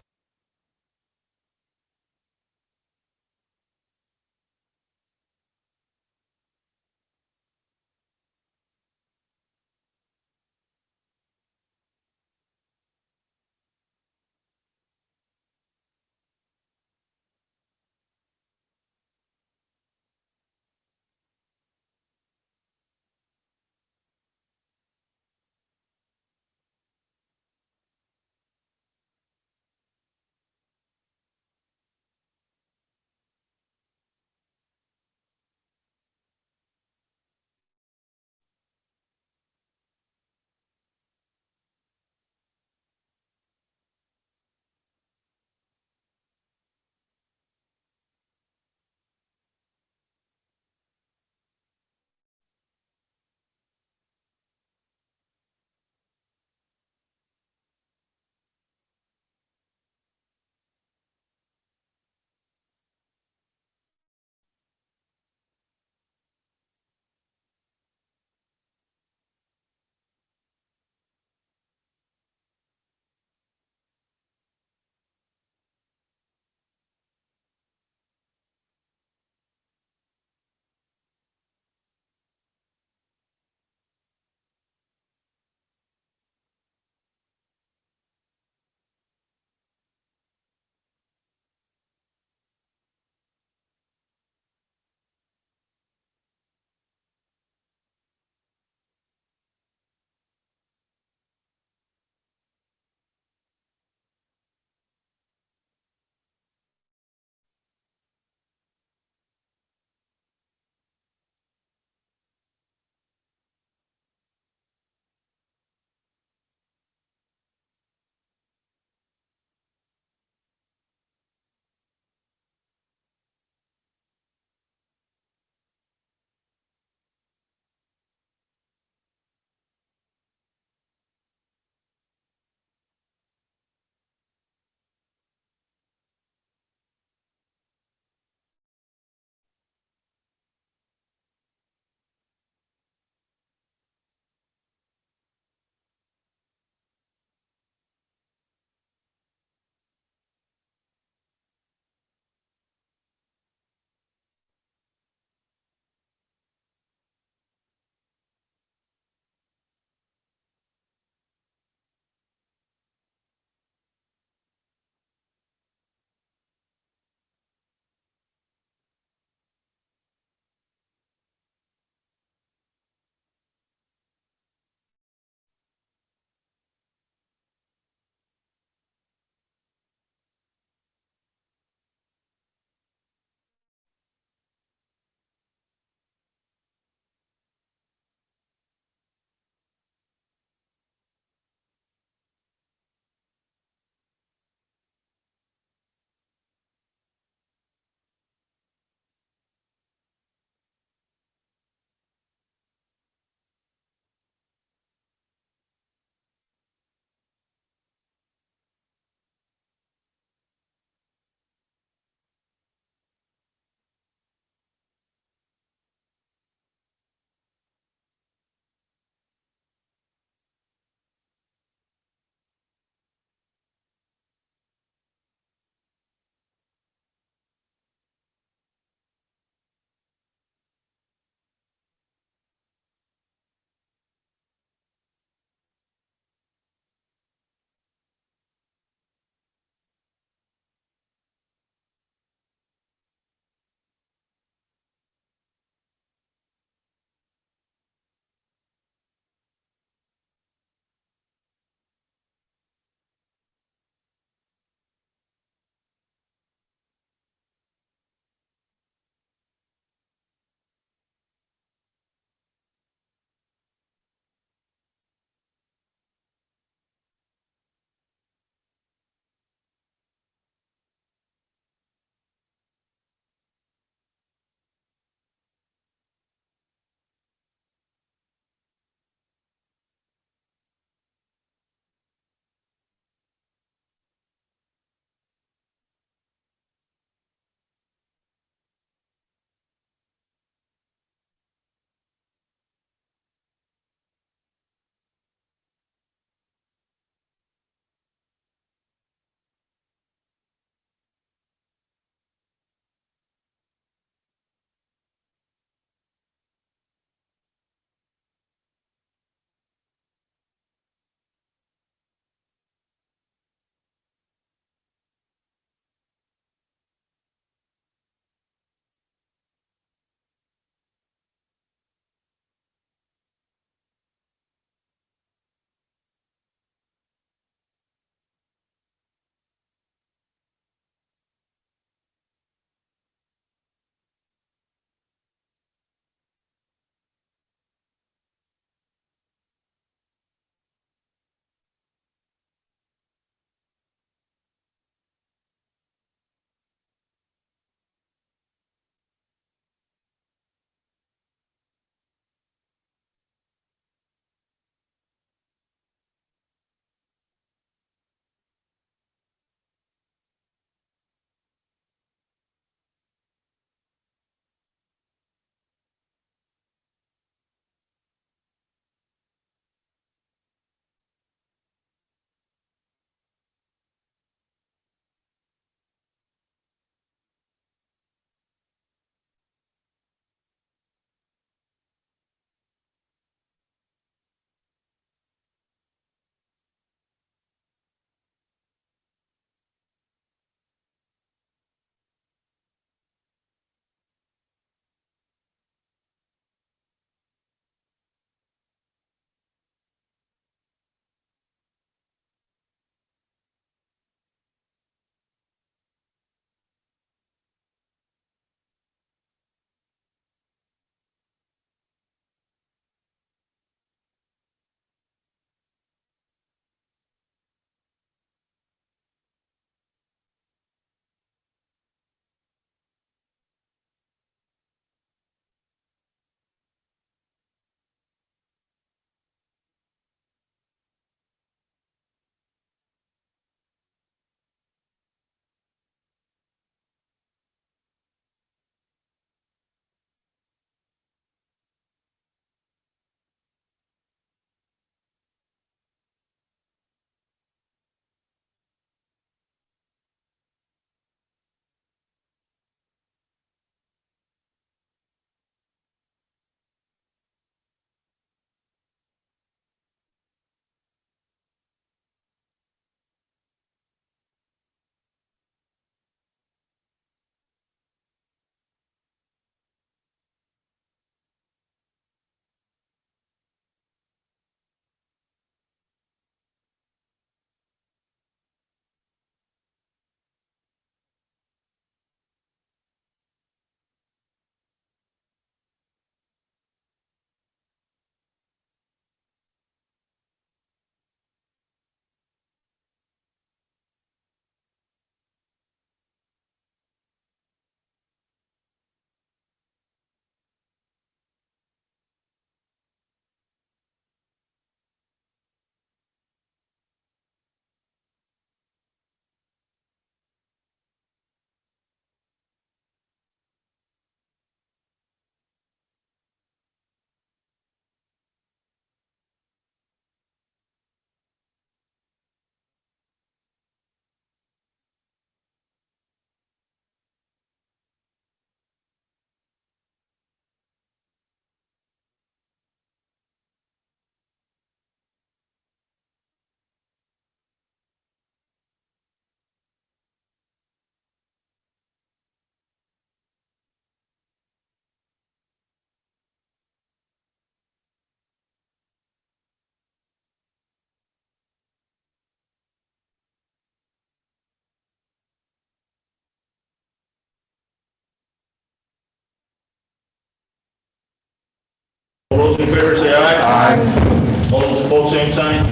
those in favor say aye. Aye. All those opposed, same sign.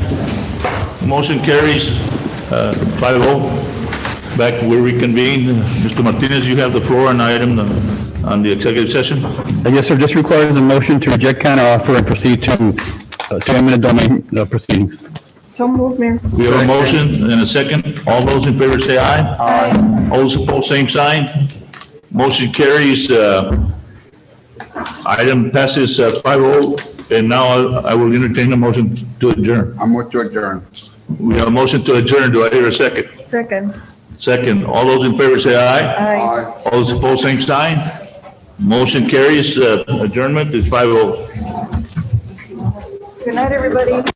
Motion carries 5-0. Back where we convene. Mr. Martinez, you have the floor on item on the executive session. Yes, sir, this requires a motion to reject counteroffer and proceed to eminent domain proceedings. So moved, Mayor. We have a motion and a second. All those in favor say aye. Aye. All those opposed, same sign. Motion carries. Item passes 5-0. And now I will entertain a motion to adjourn. I move to adjourn. We have a motion to adjourn. Do I hear a second? Second. Second. All those in favor say aye. Aye. All those opposed, same sign. Motion carries. Adjournment is 5-0. Good night, everybody.